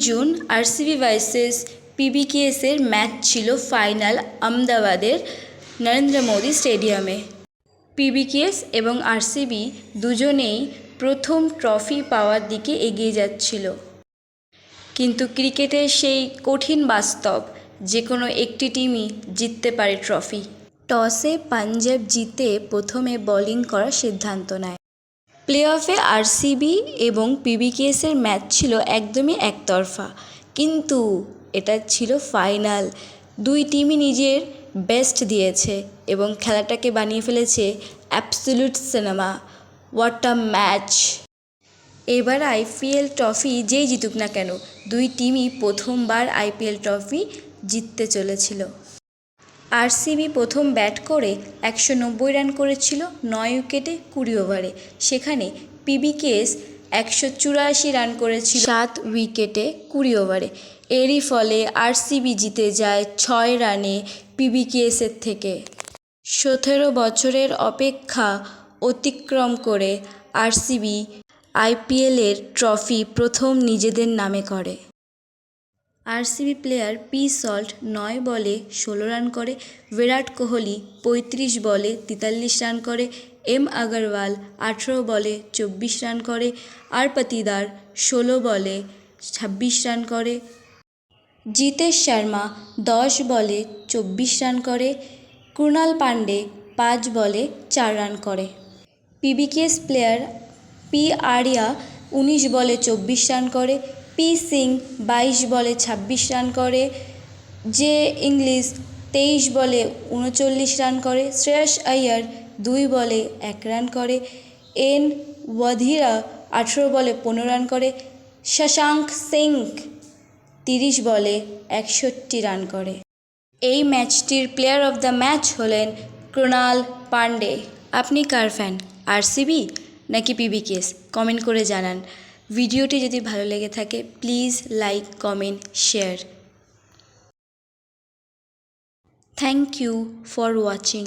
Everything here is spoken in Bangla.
জুন আরসিবি ভার্সেস পিবিকেএসের ম্যাচ ছিল ফাইনাল আহমেদাবাদের নরেন্দ্র মোদী স্টেডিয়ামে। পিবিকেএস এবং আরসিবি দুজনেই প্রথম ট্রফি পাওয়ার দিকে এগিয়ে যাচ্ছিল, কিন্তু ক্রিকেটের সেই কঠিন বাস্তব যে কোনো একটি টিমই জিততে পারে ট্রফি। টসে পাঞ্জাব জিতে প্রথমে বোলিং করার সিদ্ধান্ত নেয়। প্লে অফে আরসিবি এবং পিবিকেএসের ম্যাচ ছিল একদমই একতরফা, কিন্তু এটা ছিল ফাইনাল। দুই টিমই নিজের বেস্ট দিয়েছে এবং খেলাটাকে বানিয়ে ফেলেছে absolute cinema. What a match! এবার আইপিএল ট্রফি যেই জিতুক না কেন, দুই টিমই প্রথমবার আইপিএল ট্রফি জিততে চলেছিল। আরসিবি প্রথম ব্যাট করে 190 রান করেছিল 9 উইকেটে 20 ওভারে। সেখানে পিবিকেএস 184 রান করেছিল 7 উইকেটে 20 ওভারে। এরই ফলে আরসিবি জিতে যায় 6 রানে পিবিকেএসের থেকে। 17 বছরের অপেক্ষা অতিক্রম করে আরসিবি আইপিএলের ট্রফি প্রথম নিজেদের নামে করে। আরসিবি প্লেয়ার পি সল্ট 9 বলে 16 রান করে, বিরাট কোহলি 35 বলে 43 রান করে, এম আগরওয়াল 18 বলে 24 রান করে, আর পাতিদার 16 বলে 26 রান করে, জিতেশ শর্মা 10 বলে 24 রান করে, কৃণাল পান্ডে 5 বলে 4 রান করে। পিবিকেএস প্লেয়ার পি আরিয়া 19 বলে 24 রান করে, পি সিং 22 বলে 26 রান করে, জে ইংলিশ 23 বলে 39 রান করে, শ্রেয়স আইয়ার 2 বলে 1 রান করে, এন ওয়াধিরা 18 বলে 15 রান করে, শশাঙ্ক সিং 30 বলে 61 রান করে। এই ম্যাচটির প্লেয়ার অফ দ্য ম্যাচ হলেন কৃণাল পান্ডে। আপনি কার ফ্যান, আরসিবি নাকি পিবিকেএস? কমেন্ট করে জানান। ভিডিওটি যদি ভালো লেগে থাকে please like, comment, share. Thank you for watching.